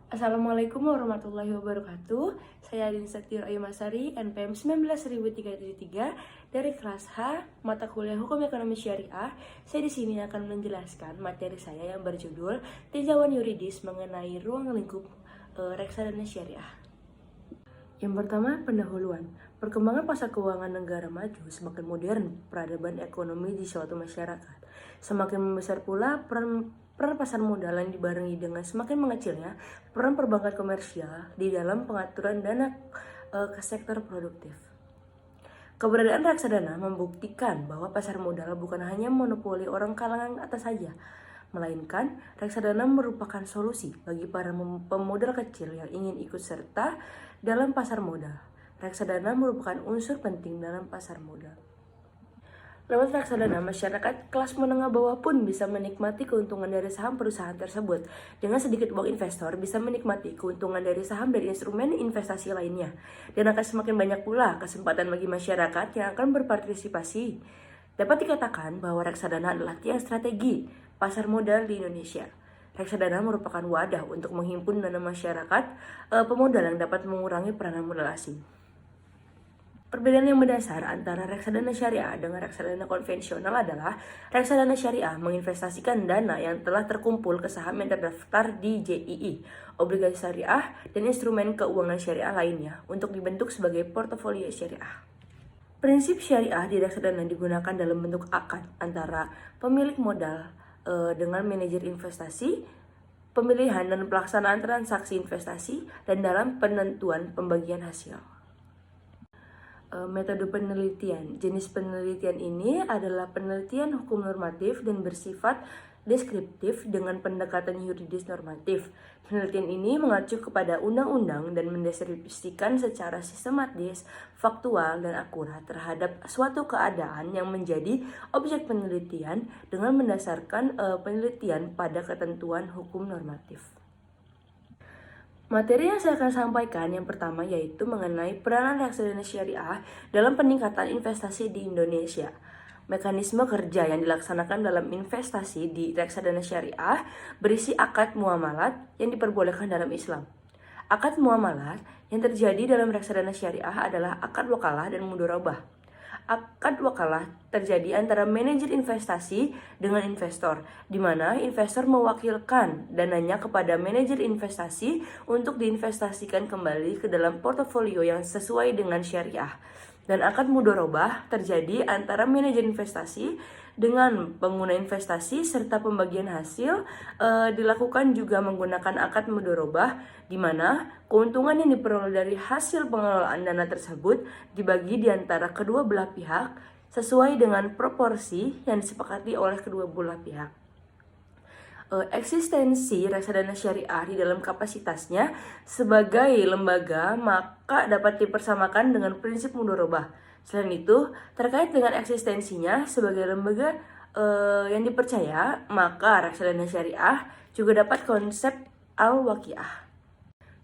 Assalamualaikum warahmatullahi wabarakatuh. Saya Adin Setir Ayu Masari, NPM 19.373 dari kelas H, mata kuliah Hukum Ekonomi Syariah. Saya di sini akan menjelaskan materi saya yang berjudul Tinjauan Yuridis mengenai ruang lingkup reksadana syariah. Yang pertama, pendahuluan. Perkembangan pasar keuangan negara maju semakin modern peradaban ekonomi di suatu masyarakat. Semakin membesar pula peran pasar modal yang dibarengi dengan semakin mengecilnya peran perbankan komersial di dalam pengaturan dana ke sektor produktif. Keberadaan reksadana membuktikan bahwa pasar modal bukan hanya monopoli orang kalangan atas saja, melainkan reksadana merupakan solusi bagi para pemodal kecil yang ingin ikut serta dalam pasar modal. Reksadana merupakan unsur penting dalam pasar modal. Lewat reksadana, masyarakat kelas menengah bawah pun bisa menikmati keuntungan dari saham perusahaan tersebut. Dengan sedikit uang investor bisa menikmati keuntungan dari saham dan instrumen investasi lainnya. Dan akan semakin banyak pula kesempatan bagi masyarakat yang akan berpartisipasi. Dapat dikatakan bahwa reksadana adalah tiang strategi pasar modal di Indonesia. Reksadana merupakan wadah untuk menghimpun dana masyarakat pemodal yang dapat mengurangi peranan modal asing. Perbedaan yang mendasar antara reksadana syariah dengan reksadana konvensional adalah reksadana syariah menginvestasikan dana yang telah terkumpul ke saham yang terdaftar di JII, obligasi syariah, dan instrumen keuangan syariah lainnya untuk dibentuk sebagai portofolio syariah. Prinsip syariah di reksadana digunakan dalam bentuk akad antara pemilik modal dengan manajer investasi, pemilihan dan pelaksanaan transaksi investasi, dan dalam penentuan pembagian hasil. Metode penelitian. Jenis penelitian ini adalah penelitian hukum normatif dan bersifat deskriptif dengan pendekatan yuridis normatif. Penelitian ini mengacu kepada undang-undang dan mendeskripsikan secara sistematis, faktual, dan akurat terhadap suatu keadaan yang menjadi objek penelitian dengan mendasarkan penelitian pada ketentuan hukum normatif. Materi yang saya akan sampaikan yang pertama yaitu mengenai peranan reksadana syariah dalam peningkatan investasi di Indonesia. Mekanisme kerja yang dilaksanakan dalam investasi di reksadana syariah berisi akad muamalat yang diperbolehkan dalam Islam. Akad muamalat yang terjadi dalam reksadana syariah adalah akad wakalah dan mudharabah. Akad wakalah terjadi antara manajer investasi dengan investor, di mana investor mewakilkan dananya kepada manajer investasi untuk diinvestasikan kembali ke dalam portofolio yang sesuai dengan syariah. Dan akad mudharabah terjadi antara manajer investasi dengan pengguna investasi serta pembagian hasil dilakukan juga menggunakan akad mudharabah di mana keuntungan yang diperoleh dari hasil pengelolaan dana tersebut dibagi di antara kedua belah pihak sesuai dengan proporsi yang disepakati oleh kedua belah pihak. Eksistensi reksadana syariah di dalam kapasitasnya sebagai lembaga maka dapat dipersamakan dengan prinsip mudharabah. Selain itu, terkait dengan eksistensinya sebagai lembaga yang dipercaya, maka reksadana syariah juga dapat konsep al-waqiah.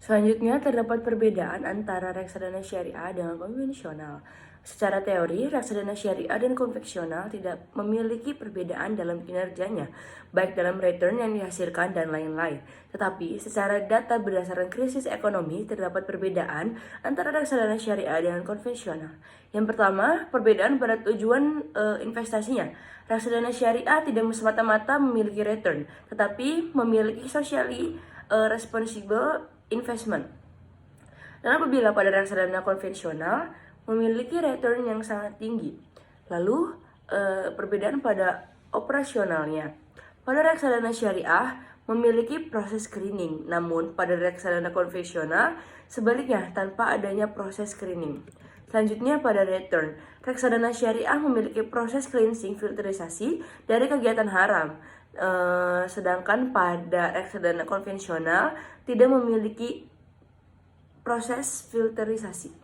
Selanjutnya, terdapat perbedaan antara reksadana syariah dengan konvensional. Secara teori, reksadana syariah dan konvensional tidak memiliki perbedaan dalam kinerjanya, baik dalam return yang dihasilkan dan lain-lain. Tetapi, secara data berdasarkan krisis ekonomi, terdapat perbedaan antara reksadana syariah dengan konvensional. Yang pertama, perbedaan pada tujuan investasinya. Reksadana syariah tidak semata-mata memiliki return, tetapi memiliki socially responsible investment. Dan apabila pada reksadana konvensional memiliki return yang sangat tinggi. Lalu perbedaan pada operasionalnya. Pada reksadana syariah memiliki proses screening, namun pada reksadana konvensional sebaliknya tanpa adanya proses screening. Selanjutnya pada return, reksadana syariah memiliki proses cleansing filterisasi dari kegiatan haram. Sedangkan pada reksadana konvensional tidak memiliki proses filterisasi.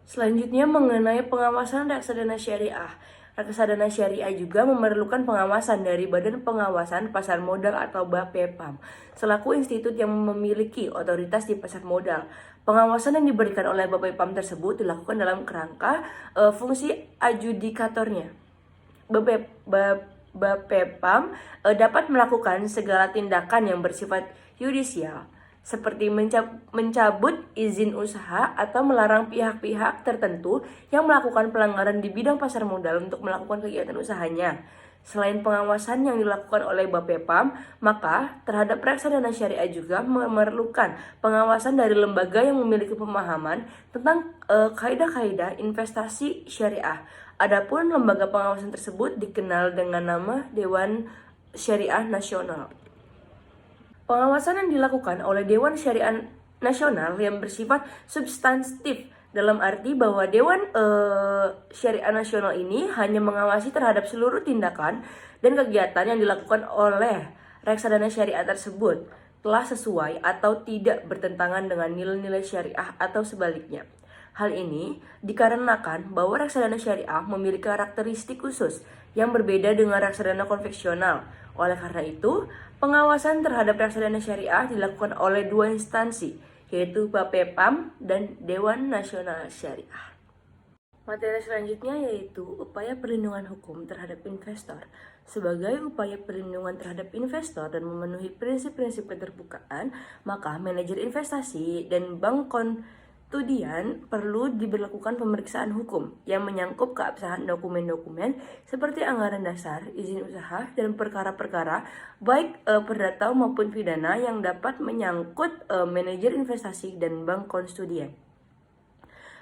Selanjutnya mengenai pengawasan reksadana syariah. Reksadana syariah juga memerlukan pengawasan dari Badan Pengawasan Pasar Modal atau BAPEPAM selaku institut yang memiliki otoritas di pasar modal. Pengawasan yang diberikan oleh BAPEPAM tersebut dilakukan dalam kerangka fungsi adjudikatornya. BAPEPAM dapat melakukan segala tindakan yang bersifat yudisial seperti mencabut izin usaha atau melarang pihak-pihak tertentu yang melakukan pelanggaran di bidang pasar modal untuk melakukan kegiatan usahanya. Selain pengawasan yang dilakukan oleh Bapepam, maka terhadap reksadana syariah juga memerlukan pengawasan dari lembaga yang memiliki pemahaman tentang kaidah-kaidah investasi syariah. Adapun lembaga pengawasan tersebut dikenal dengan nama Dewan Syariah Nasional. Pengawasan yang dilakukan oleh Dewan Syariah Nasional yang bersifat substantif dalam arti bahwa Dewan Syariah Nasional ini hanya mengawasi terhadap seluruh tindakan dan kegiatan yang dilakukan oleh reksadana syariah tersebut telah sesuai atau tidak bertentangan dengan nilai-nilai syariah atau sebaliknya. Hal ini dikarenakan bahwa reksadana syariah memiliki karakteristik khusus yang berbeda dengan reksadana konvensional. Oleh karena itu, pengawasan terhadap reksadana syariah dilakukan oleh dua instansi, yaitu Bapepam dan Dewan Nasional Syariah. Materi selanjutnya yaitu upaya perlindungan hukum terhadap investor. Sebagai upaya perlindungan terhadap investor dan memenuhi prinsip-prinsip keterbukaan, maka manajer investasi dan bank konstudian perlu diberlakukan pemeriksaan hukum yang menyangkut keabsahan dokumen-dokumen seperti anggaran dasar, izin usaha, dan perkara-perkara baik perdata maupun pidana yang dapat menyangkut manajer investasi dan bank konstudian.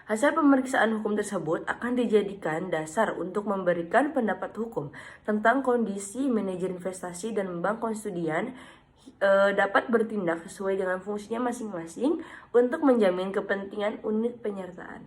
Hasil pemeriksaan hukum tersebut akan dijadikan dasar untuk memberikan pendapat hukum tentang kondisi manajer investasi dan bank konstudian dapat bertindak sesuai dengan fungsinya masing-masing untuk menjamin kepentingan unit penyertaan.